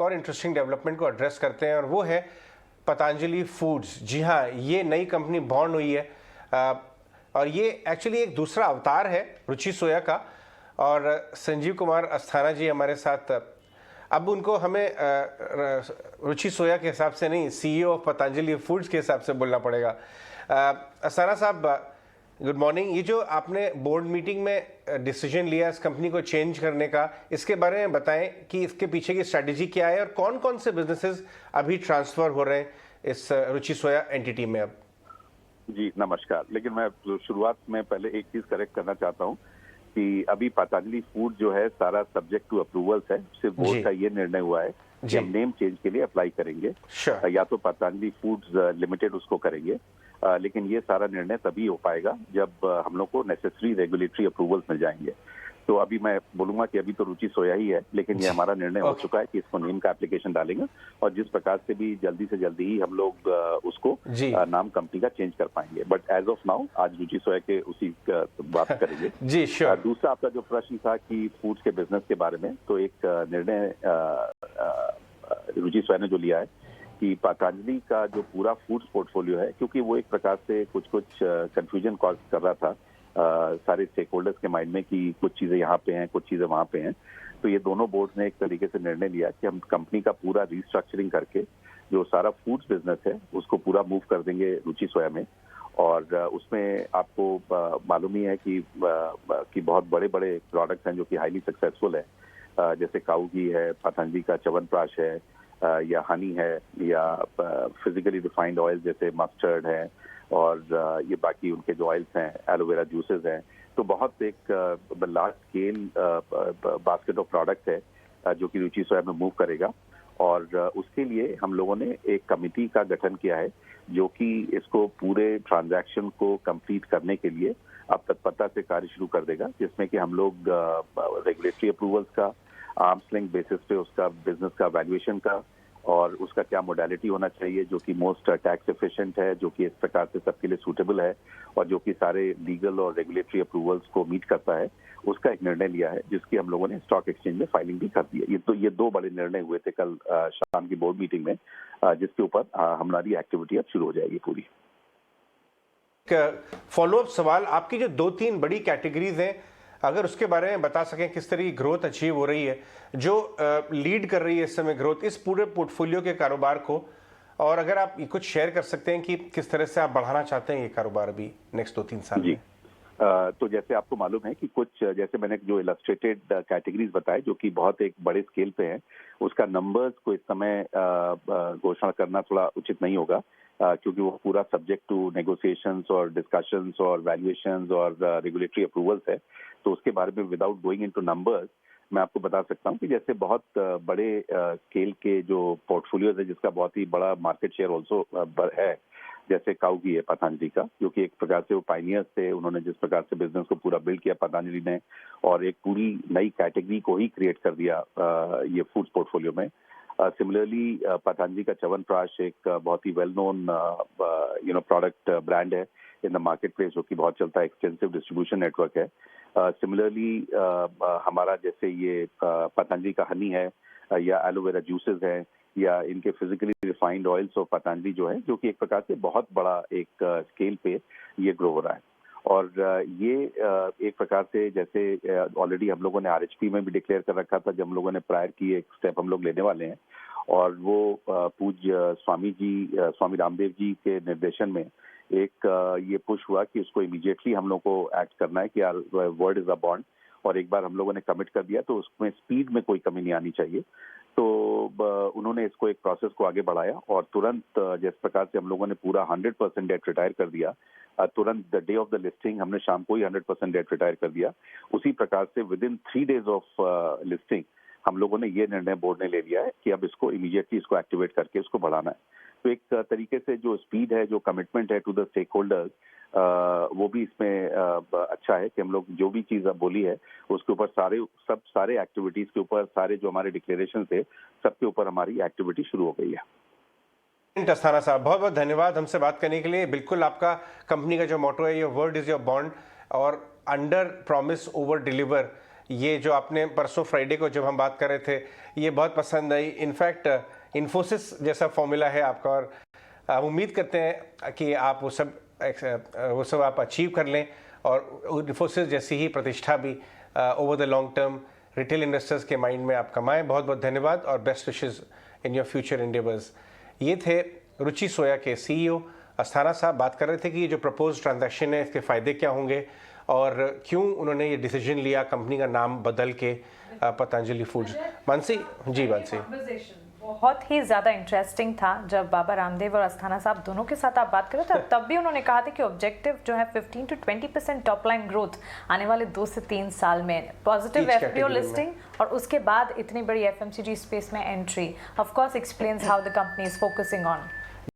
और interesting development को address करते हैं और वो है पतंजलि फूड्स। जी हाँ, ये नई कंपनी बॉर्न हुई है और ये एक्चुअली एक दूसरा अवतार है रुचि सोया का। और संजीव कुमार अस्थाना जी हमारे साथ, अब उनको हमें रुचि सोया के हिसाब से नहीं, सीईओ ऑफ पतंजलि फूड्स के हिसाब से बोलना पड़ेगा। अस्थाना साहब, गुड मॉर्निंग। ये जो आपने बोर्ड मीटिंग में डिसीजन लिया इस कंपनी को चेंज करने का, इसके बारे में बताएं कि इसके पीछे की स्ट्रैटेजी क्या है और कौन कौन से बिजनेसेस अभी ट्रांसफर हो रहे हैं इस रुचि सोया एंटिटी में अब। जी नमस्कार। लेकिन मैं शुरुआत में पहले एक चीज करेक्ट करना चाहता हूं कि अभी पतंजलि फूड जो है सारा सब्जेक्ट टू अप्रूवल्स है। सिर्फ बोर्ड का ये निर्णय हुआ है कि हम नेम चेंज के लिए अप्लाई करेंगे। या तो पतंजलि फूड्स लिमिटेड उसको करेंगे, लेकिन ये सारा निर्णय तभी हो पाएगा जब हम लोग को नेसेसरी रेगुलेटरी अप्रूवल्स मिल जाएंगे। तो अभी मैं बोलूंगा कि अभी तो रुचि सोया ही है, लेकिन ये हमारा निर्णय हो चुका है कि इसको नेम का एप्लीकेशन डालेंगे और जिस प्रकार से भी जल्दी से जल्दी ही हम लोग उसको नाम कंपनी का चेंज कर पाएंगे। बट एज ऑफ नाउ आज रुचि सोया के उसी बात करेंगे। जी श्योर। दूसरा आपका जो प्रश्न था कि फूड्स के बिजनेस के बारे में, तो एक निर्णय रुचि सोया ने जो लिया है कि पतंजलि का जो पूरा फूड्स पोर्टफोलियो है, क्योंकि वो एक प्रकार से कुछ कंफ्यूजन कॉज कर रहा था सारे स्टेक होल्डर्स के माइंड में कि कुछ चीजें यहाँ पे हैं, कुछ चीजें वहाँ पे हैं। तो ये दोनों बोर्ड ने एक तरीके से निर्णय लिया कि हम कंपनी का पूरा रिस्ट्रक्चरिंग करके जो सारा फूड्स बिजनेस है उसको पूरा मूव कर देंगे रुचि सोया में। और उसमें आपको मालूम ही है कि बहुत बड़े बड़े प्रोडक्ट्स हैं जो कि हाईली सक्सेसफुल है, जैसे काऊ घी है, पतंजलि का च्यवनप्राश है, या हनी है, या फिजिकली रिफाइंड ऑयल जैसे मस्टर्ड है, और ये बाकी उनके जो ऑयल्स हैं, एलोवेरा जूसेस हैं। तो बहुत एक large scale basket of product है जो कि रुचि सोया में मूव करेगा। और उसके लिए हम लोगों ने एक कमिटी का गठन किया है जो कि इसको पूरे ट्रांजैक्शन को कंप्लीट करने के लिए अब तत्परता से कार्य शुरू कर देगा, जिसमें कि हम लोग रेगुलेटरी अप्रूवल्स का, आर्म्स लिंक बेसिस पे उसका बिजनेस का वैल्यूएशन का और उसका क्या मोडालिटी होना चाहिए जो कि मोस्ट टैक्स एफिशिएंट है, जो कि इस प्रकार से सबके लिए सूटेबल है और जो कि सारे लीगल और रेगुलेटरी अप्रूवल्स को मीट करता है, उसका एक निर्णय लिया है जिसकी हम लोगों ने स्टॉक एक्सचेंज में फाइलिंग भी कर दी है। ये दो बड़े निर्णय हुए थे कल शाम की बोर्ड मीटिंग में, जिसके ऊपर हमारी एक्टिविटी अब शुरू हो जाएगी पूरी। फॉलोअप सवाल, आपकी जो 2-3 बड़ी कैटेगरीज हैं, अगर उसके बारे में बता सकें किस तरह की ग्रोथ अचीव हो रही है, जो लीड कर रही है इस समय ग्रोथ इस पूरे पोर्टफोलियो के कारोबार को, और अगर आप कुछ शेयर कर सकते हैं कि किस तरह से आप बढ़ाना चाहते हैं ये कारोबार अभी नेक्स्ट 2-3 साल में। तो जैसे आपको मालूम है कि कुछ जैसे मैंने जो इलस्ट्रेटेड कैटेगरीज बताए जो कि बहुत एक बड़े स्केल पे हैं, उसका नंबर्स को इस समय घोषणा करना थोड़ा उचित नहीं होगा, क्योंकि वो पूरा सब्जेक्ट टू नेगोशिएशंस और डिस्कशंस और वैल्यूएशंस और रेगुलेटरी अप्रूवल्स है। तो उसके बारे में विदाउट गोइंग इनटू नंबर्स मैं आपको बता सकता हूँ कि जैसे बहुत बड़े स्केल के जो पोर्टफोलियोज है जिसका बहुत ही बड़ा मार्केट शेयर ऑल्सो है, जैसे काऊ घी है पतंजलि का, जो कि एक प्रकार से वो पाइनियर्स थे। उन्होंने जिस प्रकार से बिजनेस को पूरा बिल्ड किया पतंजलि ने, और एक पूरी नई कैटेगरी को ही क्रिएट कर दिया ये फूड्स पोर्टफोलियो में। सिमिलरली पतंजलि का च्यवनप्राश एक बहुत ही वेल नोन प्रोडक्ट ब्रांड है इन द मार्केट प्लेस, जो कि बहुत चलता है, एक्सटेंसिव डिस्ट्रीब्यूशन नेटवर्क है। सिमिलरली हमारा जैसे ये पतंजलि का हनी है, या एलोवेरा जूसेस है, या इनके physically refined oils of Patanjali जो है, जो कि एक प्रकार से बहुत बड़ा एक स्केल पे ये ग्रो हो रहा है। और ये एक प्रकार से जैसे ऑलरेडी हम लोगों ने आरएचपी में भी डिक्लेयर कर रखा था, जब हम लोगों ने प्रायर की एक स्टेप हम लोग लेने वाले हैं, और वो पूज्य स्वामी रामदेव जी के निर्देशन में एक ये पुश हुआ कि उसको इमीडिएटली हम लोग को एक्ट करना है कि यार वर्ड इज अ बॉन्ड, और एक बार हम लोगों ने कमिट कर दिया तो उसमें स्पीड में कोई कमी नहीं आनी चाहिए। तो उन्होंने इसको एक प्रोसेस को आगे बढ़ाया और तुरंत जिस प्रकार से हम लोगों ने पूरा 100% डेट रिटायर कर दिया, तुरंत the day of the listing हमने शाम को ही 100% डेट रिटायर कर दिया। उसी प्रकार से with in 3 days of listing हम लोगों ने ये निर्णय बोर्ड ने ले लिया है कि अब इसको इमीडिएटली इसको एक्टिवेट करके इसको बढ़ाना है। तो एक तरीके से जो स्पीड है, जो कमिटमेंट है टू द स्टेक होल्डर्स, वो भी इसमें अच्छा है कि हम लोग जो भी चीज बोली है उसके ऊपर सारे एक्टिविटीज के ऊपर, सारे जो हमारे डिक्लेरेशन थे सबके ऊपर हमारी एक्टिविटी शुरू हो गई है। अस्थाना साहब, बहुत बहुत धन्यवाद हमसे बात करने के लिए। बिल्कुल आपका कंपनी का जो मोटो है, your word is your bond, और अंडर प्रॉमिस ओवर डिलीवर, ये जो आपने परसों फ्राइडे को जब हम बात कर रहे थे, ये बहुत पसंद आई। इनफैक्ट इन्फोसिस जैसा फॉर्मूला है आपका, और उम्मीद करते हैं कि आप वो सब आप अचीव कर लें और इन्फोसिस जैसी ही प्रतिष्ठा भी over the long term retail investors के माइंड में आप कमाएं। बहुत बहुत धन्यवाद और best wishes in your future endeavours. ये थे रुचि सोया के सीईओ अस्थाना साहब, बात कर रहे थे कि ये जो प्रपोज ट्रांजैक्शन है इसके फ़ायदे क्या होंगे और क्यों उन्होंने ये डिसीजन लिया कंपनी का नाम बदल के पतंजलि फूड्स। मानसी जी, मानसी बहुत ही ज़्यादा इंटरेस्टिंग था जब बाबा रामदेव और अस्थाना साहब दोनों के साथ आप बात कर रहे थे, तब भी उन्होंने कहा था कि ऑब्जेक्टिव जो है 15 to 20% टॉप लाइन ग्रोथ आने वाले 2 से 3 साल में, पॉजिटिव एफपीओ लिस्टिंग और उसके बाद इतनी बड़ी एफएमसीजी स्पेस में entry, of course explains how the company is focusing on